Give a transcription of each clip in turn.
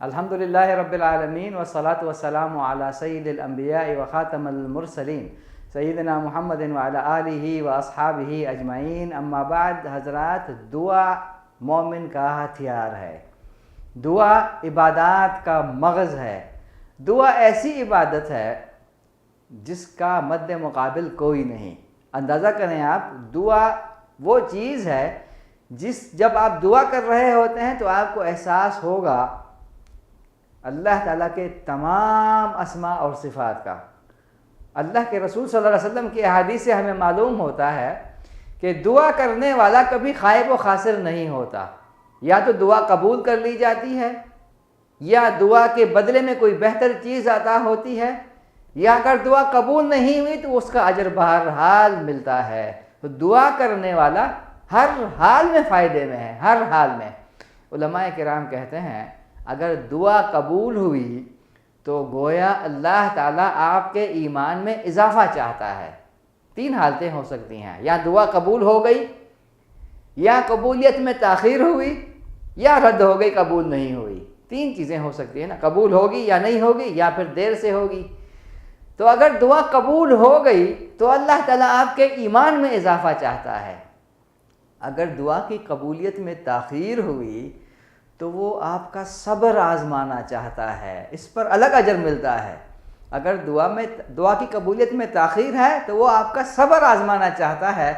الحمد للہ رب العالمین والصلاة والسلام علی سید الانبیاء وخاتم المرسلین سیدنا محمد وعلی آلہ واصحابہ اجمعین، اما بعد۔ حضرات، دعا مومن کا ہتھیار ہے، دعا عبادات کا مغز ہے، دعا ایسی عبادت ہے جس کا مد مقابل کوئی نہیں۔ اندازہ کریں آپ، دعا وہ چیز ہے جب آپ دعا کر رہے ہوتے ہیں تو آپ کو احساس ہوگا اللہ تعالیٰ کے تمام اسماء اور صفات کا۔ اللہ کے رسول صلی اللہ علیہ وسلم کی احادیث سے ہمیں معلوم ہوتا ہے کہ دعا کرنے والا کبھی خائب و خاسر نہیں ہوتا، یا تو دعا قبول کر لی جاتی ہے، یا دعا کے بدلے میں کوئی بہتر چیز عطا ہوتی ہے، یا اگر دعا قبول نہیں ہوئی تو اس کا اجر بہرحال ملتا ہے۔ تو دعا کرنے والا ہر حال میں فائدے میں ہے، ہر حال میں۔ علماء کرام کہتے ہیں اگر دعا قبول ہوئی تو گویا اللہ تعالیٰ آپ کے ایمان میں اضافہ چاہتا ہے۔ تین حالتیں ہو سکتی ہیں، یا دعا قبول ہو گئی، یا قبولیت میں تاخیر ہوئی، یا رد ہو گئی، قبول نہیں ہوئی۔ تین چیزیں ہو سکتی ہیں نا، قبول ہوگی یا نہیں ہوگی، یا پھر دیر سے ہوگی۔ تو اگر دعا قبول ہو گئی تو اللہ تعالیٰ آپ کے ایمان میں اضافہ چاہتا ہے۔ اگر دعا کی قبولیت میں تاخیر ہوئی تو وہ آپ کا صبر آزمانا چاہتا ہے، اس پر الگ اجر ملتا ہے۔ اگر دعا کی قبولیت میں تاخیر ہے تو وہ آپ کا صبر آزمانا چاہتا ہے،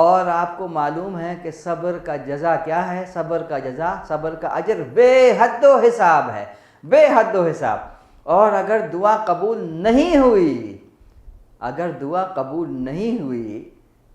اور آپ کو معلوم ہے کہ صبر کا جزا کیا ہے؟ صبر کا جزا، صبر کا اجر بے حد و حساب ہے، بے حد و حساب۔ اور اگر دعا قبول نہیں ہوئی، اگر دعا قبول نہیں ہوئی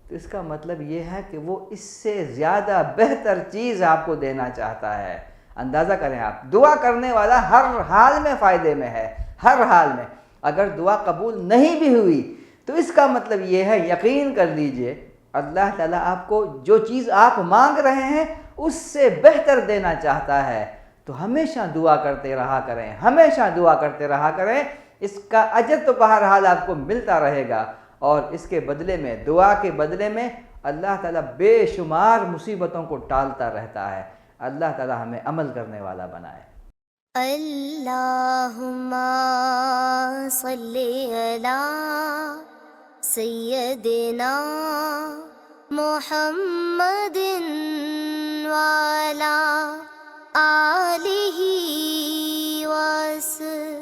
تو اس کا مطلب یہ ہے کہ وہ اس سے زیادہ بہتر چیز آپ کو دینا چاہتا ہے۔ اندازہ کریں آپ، دعا کرنے والا ہر حال میں فائدے میں ہے، ہر حال میں۔ اگر دعا قبول نہیں بھی ہوئی تو اس کا مطلب یہ ہے، یقین کر لیجئے اللہ تعالیٰ آپ کو جو چیز آپ مانگ رہے ہیں اس سے بہتر دینا چاہتا ہے۔ تو ہمیشہ دعا کرتے رہا کریں، ہمیشہ دعا کرتے رہا کریں، اس کا اجر تو بہرحال آپ کو ملتا رہے گا، اور اس کے بدلے میں، دعا کے بدلے میں اللہ تعالیٰ بے شمار مصیبتوں کو ٹالتا رہتا ہے۔ اللہ تعالیٰ ہمیں عمل کرنے والا بنائے۔ اللہم صلی علی سیدنا محمد وعلی آلہ وصحبہ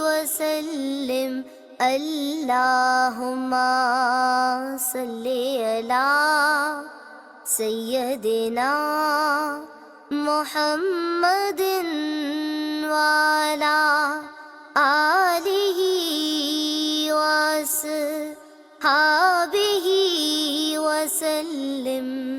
وسلم۔ اللہم صلی علی سیدنا محمد وعلی آلہ وصحبہ وسلم۔